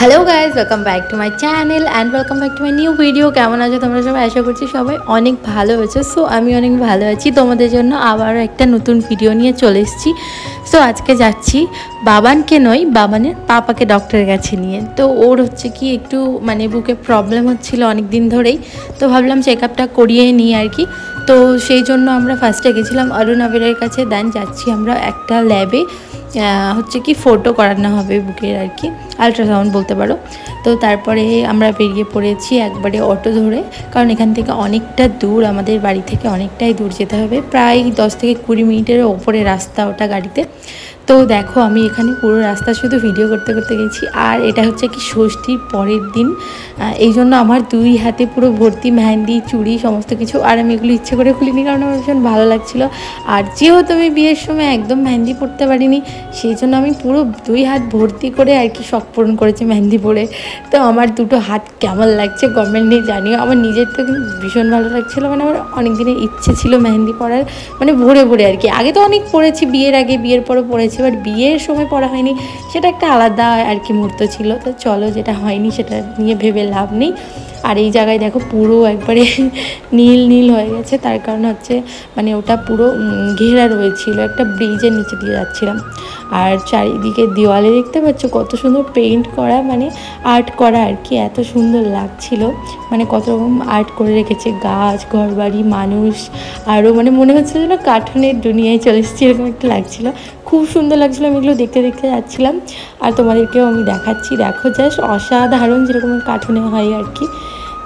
Hello guys welcome back to my channel and welcome back to my new video. কেমন আছো তোমরা সবাই? আশা করছি সবাই অনেক ভালো আছো। সো আমি অনেক ভালো আছি। তোমাদের জন্য আবারও একটা নতুন ভিডিও নিয়ে চলে এসেছি। সো আজকে যাচ্ছি বাবানকে নয়, বাবানের পাপাকে ডক্টরের কাছে নিয়ে। তো ওর হচ্ছে কি একটু মানে বুকে প্রবলেম হচ্ছিল অনেক দিন ধরেই। তো ভাবলাম চেক আপটা করিয়ে নিই আর কি। তো সেই জন্য আমরা ফার্স্টে গেছিলাম অরুণ আবিরের কাছে, দেন যাচ্ছি আমরা একটা ল্যাবে হচ্ছে কি ফটো করানো হবে বুকের আর কি, আলট্রাসাউন্ড বলতে পারো। তো তারপরে আমরা বেরিয়ে পড়েছি একবারে অটো ধরে, কারণ এখান থেকে অনেকটা দূর, আমাদের বাড়ি থেকে অনেকটাই দূর যেতে হবে, প্রায় 10 থেকে 20 মিনিটের ওপরে রাস্তা ওটা গাড়িতে। তো দেখো আমি এখানে পুরো রাস্তা শুধু ভিডিও করতে করতে গেছি। আর এটা হচ্ছে কি ষষ্ঠীর পরের দিন, এই জন্য আমার দুই হাতে পুরো ভর্তি মেহেন্দি, চুড়ি, সমস্ত কিছু। আর আমি এগুলো ইচ্ছে করে খুলিনি, কারণ আমার ভীষণ ভালো লাগছিলো। আর যেহেতু আমি বিয়ের সময় একদম মেহেন্দি পরতে পারিনি, সেই জন্য আমি পুরো দুই হাত ভর্তি করে আর কি শখ পূরণ করেছি মেহেন্দি পরে। তো আমার দুটো হাত কেমন লাগছে কমেন্টে জানিও। আমার নিজের তো কিন্তু ভীষণ ভালো লাগছিলো, মানে আমার অনেক দিনের ইচ্ছে ছিল মেহেন্দি পরার, মানে ভরে ভরে আর কি। আগে তো অনেক পরেছি, বিয়ের আগে, বিয়ের পরে পরেছি, বাট বিয়ের সময় পড়া হয়নি, সেটা একটা আলাদা আর কি মুহূর্ত ছিল। তো চলো, যেটা হয়নি সেটা নিয়ে ভেবে লাভ নেই। আর এই জায়গায় দেখো পুরো একবারে নীল নীল হয়ে গেছে, তার কারণ হচ্ছে মানে ওটা পুরো ঘেরা রয়েছিল, একটা ব্রিজের নিচে দিয়ে যাচ্ছিলাম। আর চারিদিকে দেওয়ালে দেখতে পাচ্ছ কত সুন্দর পেইন্ট করা, মানে আর্ট করা আর কি, এত সুন্দর লাগছিল। মানে কত রকম আর্ট করে রেখেছে, গাছ, ঘরবাড়ি, মানুষ, আরও মানে মনে হচ্ছিলো যেন কার্টুনের দুনিয়ায় চলে এসেছি, এরকম একটা লাগছিলো। খুব সুন্দর লাগছিলো, আমি এগুলো দেখতে দেখতে যাচ্ছিলাম। আর তোমাদেরকেও আমি দেখাচ্ছি, দেখো জাস্ট অসাধারণ, যেরকম কার্টুনে হয় আর কি।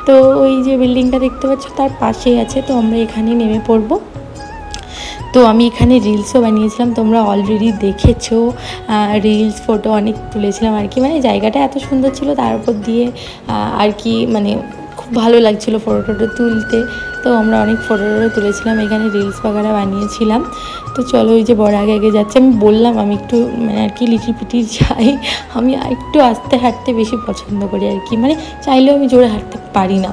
তো ওই যে বিল্ডিংটা দেখতে পাচ্ছ তার পাশেই আছে, তো আমরা এখানে নেমে পড়বো। তো আমি এখানে রিলসও বানিয়েছিলাম, তোমরা অলরেডি দেখেছো। রিলস, ফটো অনেক তুলেছিলাম আর কি, মানে জায়গাটা এত সুন্দর ছিল, তার উপর দিয়ে আর কি মানে খুব ভালো লাগছিলো ফটো তুলতে। তো আমরা অনেক ফটো তুলেছিলাম, এখানে রিলস বাগারা বানিয়েছিলাম। তো চলো, ওই যে বড় আগে আগে যাচ্ছে, আমি বললাম আমি একটু মানে আর কি লিটিপিটির যাই, আমি একটু আস্তে হাঁটতে বেশি পছন্দ করি আর কি, মানে চাইলেও আমি জোরে হাঁটতে পারি না।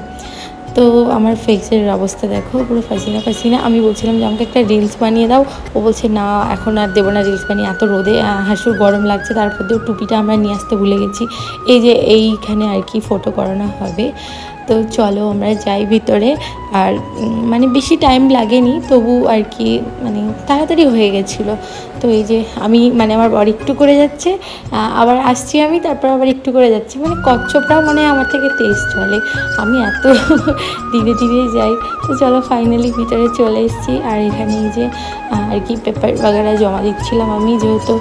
তো আমার ফেসের অবস্থা দেখো পুরো ফাসিনা ফাসিনা। আমি বলছিলাম যে আমাকে একটা রিলস বানিয়ে দাও, ও বলছে না এখন আর দেবো না রিলস বানিয়ে, এত রোদে হাসুর গরম লাগছে। তারপর দিয়ে টুপিটা আমরা নিয়ে আসতে ভুলে গেছি। এই যে এইখানে আর কি ফটো করানো হবে। তো চলো আমরা যাই ভিতরে। আর মানে বেশি টাইম লাগেনি, তবু আর কি মানে তাড়াতাড়ি হয়ে গেছিলো। তো এই যে আমি মানে আমার বর একটু করে যাচ্ছে, আবার আসছি আমি, তারপর আবার একটু করে যাচ্ছি, মানে কচ্ছপটাও মানে আমার থেকে তেজ চলে, আমি এত ধীরে ধীরে যাই। তো চলো ফাইনালি ভিতরে চলে এসেছি। আর এখানে এই যে আর কি পেপার বাগারা জমা দিচ্ছিলাম আমি, যেহেতু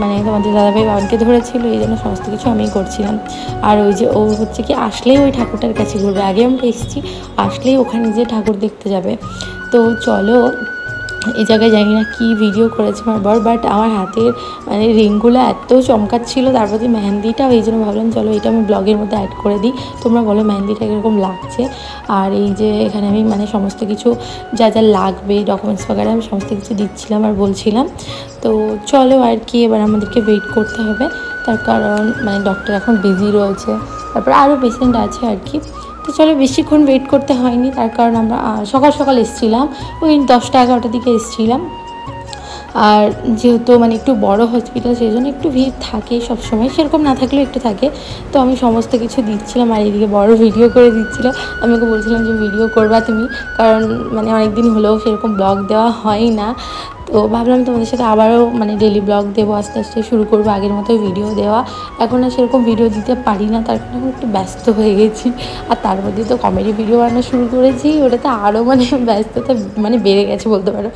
মানে তোমাদের দাদাভাই বাবানকে ধরেছিল, এই জন্য সমস্ত কিছু আমি করছিলাম। আর ওই যে ও হচ্ছে কি আসলেই ওই ঠাকুরটার কাছে ঘুরবে, আগে আমরা এসেছি, আসলেই ওখানে যে ঠাকুর দেখতে যাবে। তো চলো, এই জায়গায় জানি না কী ভিডিও করেছে আমার বর, বাট আমার হাতের মানে রিংগুলো এত চমকাচ্ছিলো, তারপর দিয়ে মেহেন্দিটা, এই জন্য ভাবলাম চলো এটা আমি ব্লগের মধ্যে অ্যাড করে দিই, তোমরা বলো মেহেন্দিটা কীরকম লাগছে। আর এই যে এখানে আমি মানে সমস্ত কিছু যা যা লাগবে ডকুমেন্টস বগেরা আমি সমস্ত কিছু দিচ্ছিলাম আর বলছিলাম। তো চলো আর কি, এবার আমাদেরকে ওয়েট করতে হবে, তার কারণ মানে ডক্টর এখন বিজি রয়েছে, তারপর আরও পেশেন্ট আছে আর কি। তো চলো বেশিক্ষণ ওয়েট করতে হয়নি, তার কারণ আমরা সকাল সকাল এসেছিলাম, ওই 10টা 11টার দিকে এসেছিলাম। আর যেহেতু মানে একটু বড় হসপিটাল, সেই জন্য একটু ভিড় থাকে সবসময়, সেরকম না থাকলেও একটু থাকে। তো আমি সমস্ত কিছু দিচ্ছিলাম, আর এদিকে বড় ভিডিও করে দিচ্ছিলো। আমি ওকে বলছিলাম যে ভিডিও করবা তুমি, কারণ মানে অনেক দিন হলেও সেরকম ব্লগ দেওয়া হয় না। তো ভাবলাম তোমাদের সাথে আবারও মানে ডেলি ব্লগ দেবো, আস্তে আস্তে শুরু করবো আগের মতো ভিডিও দেওয়া। এখন আর সেরকম ভিডিও দিতে পারি না, তার কারণে একটু ব্যস্ত হয়ে গেছি। আর তার মধ্যে তো কমেডি ভিডিও বানানো শুরু করেছি, ওটাতে আরও মানে ব্যস্ততা মানে বেড়ে গেছে বলতে পারো।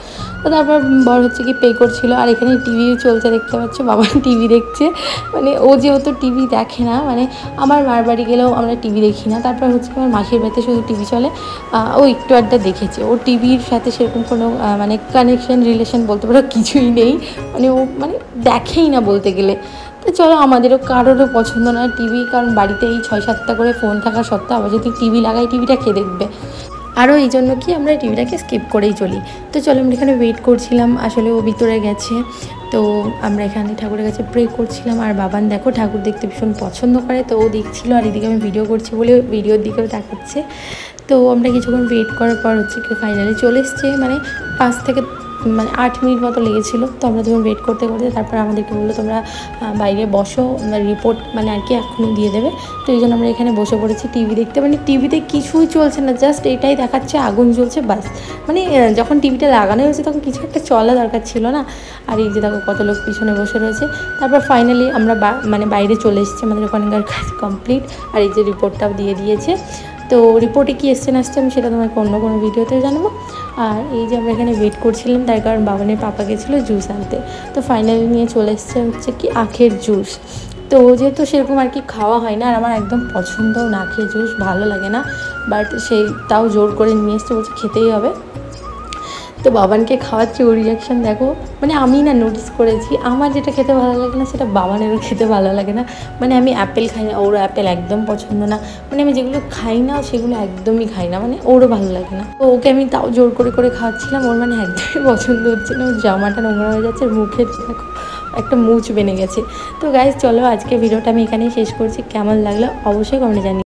তো তারপর বড় হচ্ছে কি পে করছিল, আর এখানে টিভি চলছে দেখতে পাচ্ছ, বাবা টিভি দেখছে। মানে ও যেহেতু টিভি দেখে না, মানে আমার মার বাড়ি গেলেও আমরা টিভি দেখি না, তারপর হচ্ছে আমার মাসির বাড়িতে শুধু টিভি চলে। ও একটু আড্ডা দেখেছে, ও টিভির সাথে সেরকম কোনো মানে কানেকশন রিলেশন বলতে পারো কিছুই নেই, মানে ও মানে দেখেই না বলতে গেলে। তো চলো, আমাদেরও কারোরও পছন্দ না টিভি, কারণ বাড়িতে এই 6-7টা করে ফোন থাকা সত্ত্বেও আবার যদি টিভি লাগাই, টিভিটা কে দেখবে। আরও এই জন্য কি আমরা টিভিটাকে স্কিপ করেই চলি। তো চলো আমরা এখানে ওয়েট করছিলাম, আসলে ও ভিতরে গেছে। তো আমরা এখানে ঠাকুরের কাছে প্রে করছিলাম। আর বাবান দেখো ঠাকুর দেখতে ভীষণ পছন্দ করে, তো ও দেখছিলো, আর এদিকে আমি ভিডিও করছি বলে ভিডিওর দিকেও তাকাচ্ছে। তো আমরা কিছুক্ষণ ওয়েট করার পর হচ্ছে কি ফাইনালি চলে এসছে, মানে 5 থেকে মানে 8 মিনিট মতো লেগেছিলো। তো আমরা যখন ওয়েট করতে করতে তারপর আমাদেরকে বললো তোমরা বাইরে বসো, রিপোর্ট মানে আর কি এখনই দিয়ে দেবে। তো এই জন্য আমরা এখানে বসে পড়েছি টিভি দেখতে। মানে টিভিতে কিছুই চলছে না, জাস্ট এটাই দেখাচ্ছে আগুন জ্বলছে বাস। মানে যখন টিভিটা লাগানো হয়েছে তখন কিছু একটা চলা দরকার ছিল না। আর এই যে দেখো কত লোক পিছনে বসে রয়েছে। তারপর ফাইনালি আমরা মানে বাইরে চলে এসেছি, আমাদের ওখানকার কাজ কমপ্লিট। আর এই যে রিপোর্টটাও দিয়ে দিয়েছে। তো রিপোর্টে কী এসছে না আসছে আমি সেটা তোমাকে অন্য কোনো ভিডিওতে জানাবো। আর এই যে আমরা এখানে ওয়েট করছিলাম, তার কারণ বাবানের পাপা গেছিলো জুস আনতে। তো ফাইনালি নিয়ে চলে এসছে হচ্ছে কি আখের জুস। তো যেহেতু সেরকম আর কি খাওয়া হয় না, আর আমার একদম পছন্দও না আখের জুস, ভালো লাগে না, বাট সেই তাও জোর করে নিয়ে এসছে, বলছে খেতেই হবে। তো বাবানকে খাওয়াচ্ছি, ওর রিয়াকশান দেখো। মানে আমি না নোটিস করেছি আমার যেটা খেতে ভালো লাগে না সেটা বাবানেরও খেতে ভালো লাগে না। মানে আমি অ্যাপেল খাই না, ওর অ্যাপেল একদম পছন্দ না। মানে আমি যেগুলো খাই না সেগুলো একদমই খাই না, মানে ওরও ভালো লাগে না। তো ওকে আমি তাও জোর করে করে খাওয়াচ্ছিলাম, ওর মানে একদমই পছন্দ হচ্ছে না। ওর জামাটা নোংরা হয়ে যাচ্ছে, মুখে দেখো একটা মুচ বেনে গেছে। তো গাইজ চলো আজকে ভিডিওটা আমি এখানেই শেষ করছি। কেমন লাগলো অবশ্যই কমেন্টে জানিও।